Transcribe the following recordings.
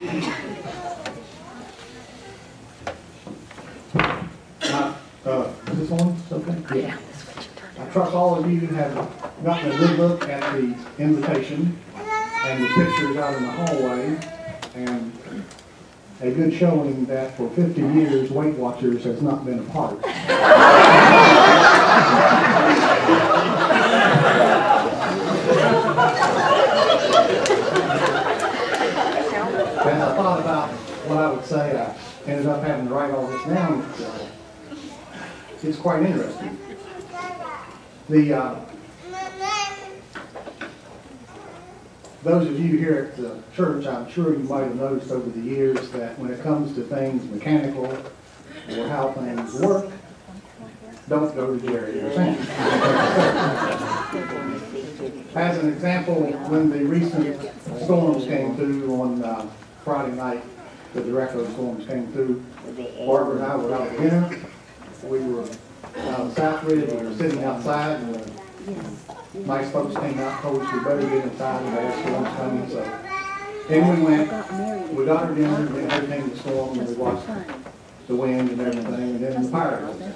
Is this on? Okay. Yeah. I trust all of you have gotten a good look at the invitation and the pictures out in the hallway, and a good showing that for 50 years Weight Watchers has not been a part. As I thought about what I would say, I ended up having to write all this down. It's quite interesting. Those of you here at the church, I'm sure you might have noticed over the years that when it comes to things mechanical or how things work, don't go to Jerry or Sam. As an example, when the recent storms came through on Friday night, the Directo storms came through, Barbara and I were out at dinner. We were out in Southridge, we were sitting outside, and nice folks came out and told us we better get inside and all storms coming. So in we went, we got our dinner, and then everything was storm, and we watched the wind and everything, and then the fire goes out.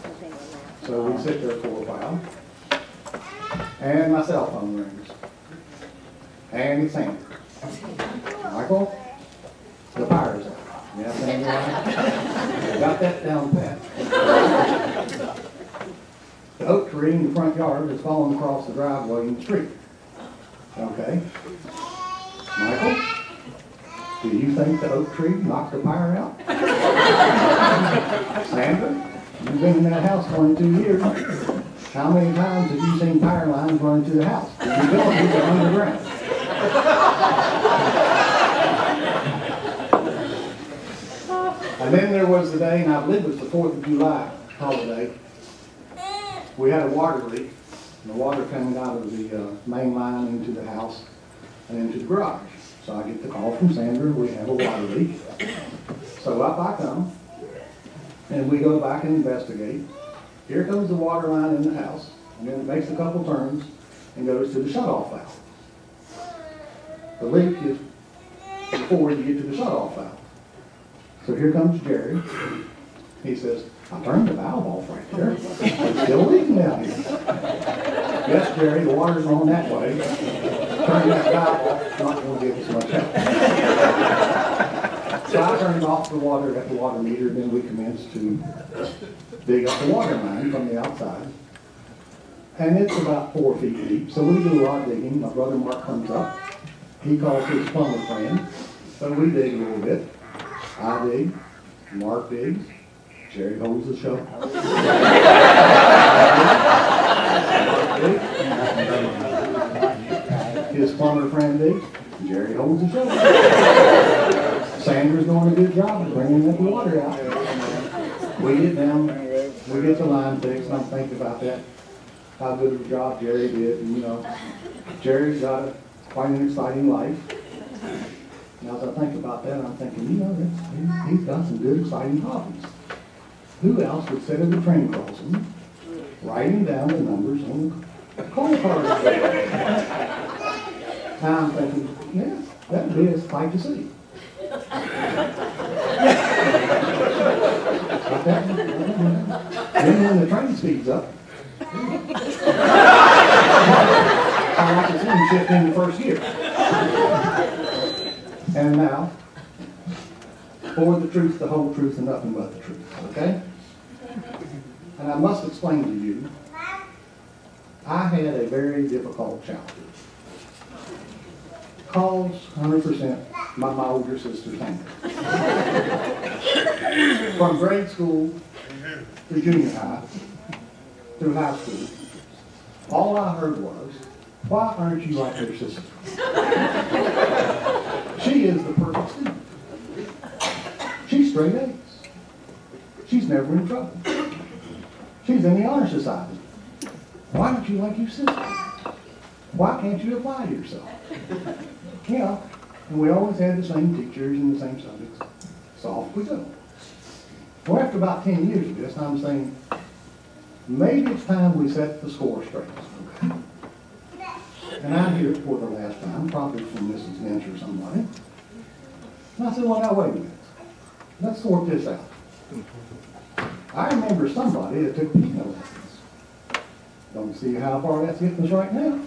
So we sit there for a while, and my cell phone rings. And it's Sam. Michael, the fire's out. Yeah, Sam, got that down pat. The oak tree in the front yard is falling across the driveway in the street. Okay. Michael, do you think the oak tree knocked the fire out? Sandra, you've been in that house 22 years. How many times have you seen power lines running through the house? The utilities are underground. And then there was the day, and I believe it was the 4th of July holiday, we had a water leak, and the water coming out of the main line into the house and into the garage. So I get the call from Sandra, we have a water leak. So up I come, and we go back and investigate. Here comes the water line in the house, and then it makes a couple turns and goes to the shutoff valve. The leak is before you get to the shutoff valve. So here comes Jerry. He says, I turned the valve off right there. It's still leaking down here. Yes, Jerry, the water's on that way. Turn that valve off, it's not going to give us much help. So I turned off the water at the water meter, then we commenced to dig up the water line from the outside. And it's about 4 feet deep, so we do a lot of digging. My brother Mark comes up. He calls his plumber friend. So we dig a little bit. I dig, Mark digs, Jerry holds the shovel. His plumber friend digs, Jerry holds the shovel. Sandra's doing a good job of bringing that water out. We get down, we get the line fixed, and I'm thinking about that, how good of a job Jerry did. And, you know, Jerry's got quite an exciting life. And as I think about that, I'm thinking, you know, he's got some good, exciting hobbies. Who else would sit at the train crossing, writing down the numbers on the call card? And I'm thinking, yeah, that would be a sight to see. Like that. Then when the train speeds up, I like to see him shift in the first gear. And now, for the truth, the whole truth, and nothing but the truth, okay? And I must explain to you, I had a very difficult childhood. Cause 100% my older sister's hand. From grade school to junior high, through high school, all I heard was, why aren't you like your sister? She is the perfect student. She's straight A's. She's never in trouble. She's in the honor society. Why don't you like your sister? Why can't you apply to yourself? You know, and we always had the same teachers and the same subjects. So off we go. Well, after about 10 years of this, I'm saying, maybe it's time we set the score straight. Okay? And I hear it for the last time, probably from Mrs. Lynch or somebody. And I said, well, now wait a minute. Let's sort this out. I remember somebody that took piano lessons. Don't see how far that's getting us right now.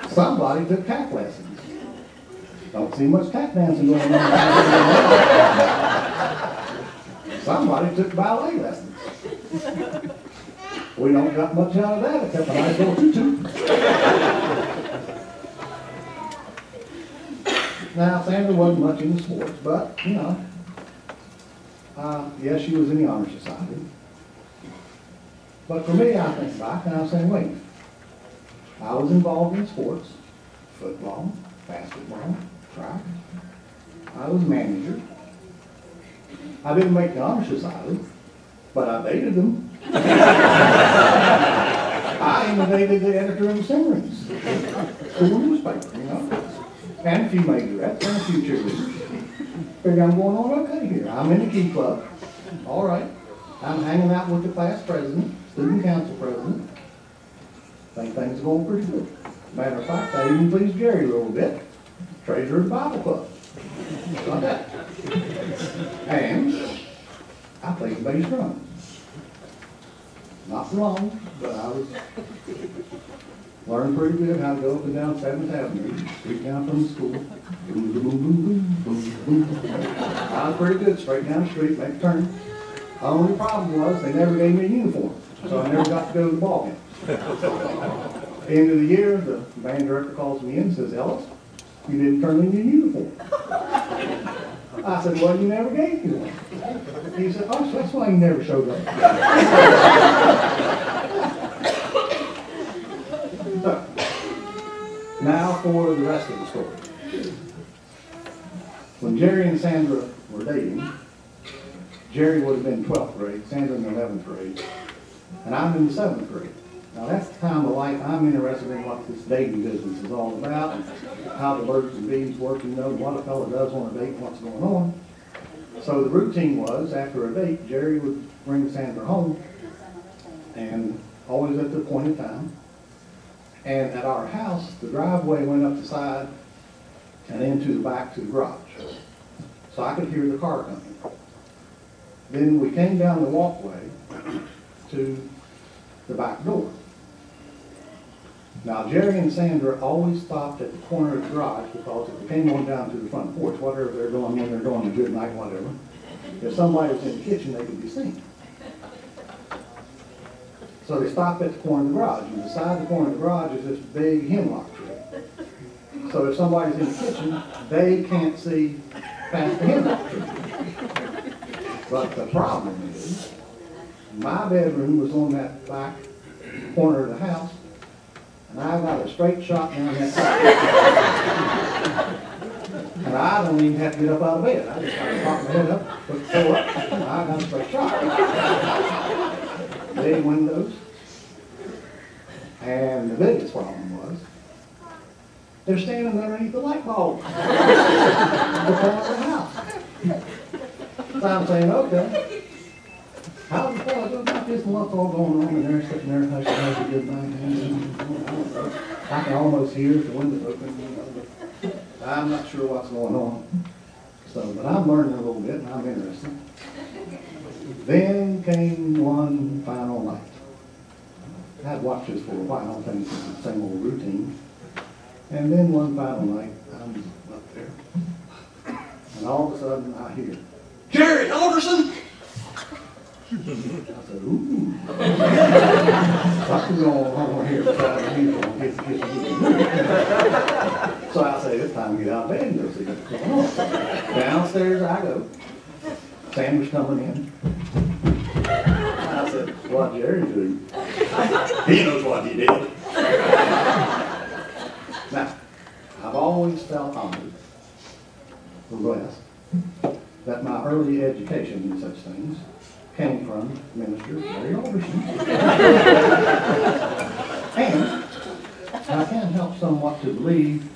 Somebody took tap lessons. Don't see much tap dancing going on. Somebody took ballet lessons. We don't got much out of that except a nice little tutu. Now, Sandra wasn't much into sports, but, you know, yes, she was in the Honor Society. But for me, I think back and I was saying, wait, I was involved in sports, football, basketball, track. I was manager. I didn't make the Honor Society, but I dated them. I even dated the editor of the Simrings, school newspaper, you know, and a few majorettes and a few cheerleaders. Figure I'm going on okay here. I'm in the Key Club. All right. I'm hanging out with the class president, student council president. Think things are going pretty good. Matter of fact, I even pleased Jerry a little bit. Treasurer of the Bible Club. Like that. And I played bass drum. Not for long, but I was learning pretty good how to go up and down 7th Avenue, straight down from the school. Boom, boom, boom, boom, boom, boom, boom. I was pretty good, straight down the street, make a turn. The only problem was they never gave me a uniform, so I never got to go to the ball game. At the end of the year, the band director calls me in and says, Ellis, you didn't turn in your uniform. I said, well, you never gave me one. He said, oh, so that's why you never showed up. So, now for the rest of the story. When Jerry and Sandra were dating, Jerry would have been in 12th grade, Sandra in the 11th grade, and I'm in the 7th grade. Now that's the time of life I'm interested in what this dating business is all about, and how the birds and bees work, you know, what a fellow does on a date and what's going on. So the routine was, after a date, Jerry would bring Sandra home, and always at the appointed time. And at our house, the driveway went up the side and into the back to the garage. So I could hear the car coming. Then we came down the walkway to the back door. Now, Jerry and Sandra always stopped at the corner of the garage because if they came on down to the front porch, whatever they're doing when they're doing a good night, whatever, if somebody was in the kitchen, they could be seen. So they stopped at the corner of the garage, and beside the corner of the garage is this big hemlock tree. So if somebody's in the kitchen, they can't see past the hemlock tree. But the problem is, my bedroom was on that back corner of the house, and I got a straight shot down that side. And I don't even have to get up out of bed. I just got to pop my head up, put the toe up, and I got a straight shot. Big windows. And the biggest problem was, they're standing underneath the light bulb. The corner of the house. So I'm saying, okay, how's the fellow doing about this and what's all going on? And they're sitting there, hush, good night. I can almost hear the window open, you know, but I'm not sure what's going on. So, but I'm learning a little bit and I'm interested. Then came one final night. I'd watched this for a while, thinking it was the same old routine. And then one final night, I'm up there. And all of a sudden I hear, Jerry Alderson! I said, ooh. What's going on here beside the uniform? So I say, it's time to get out of bed and go see what's going on. So downstairs I go. Sandra's coming in. I said, what did Jerry do? He knows what he did. Now, I've always felt honored, or blessed, that my early education in such things came from Minister Jerry Alderson. And I can't help somewhat to believe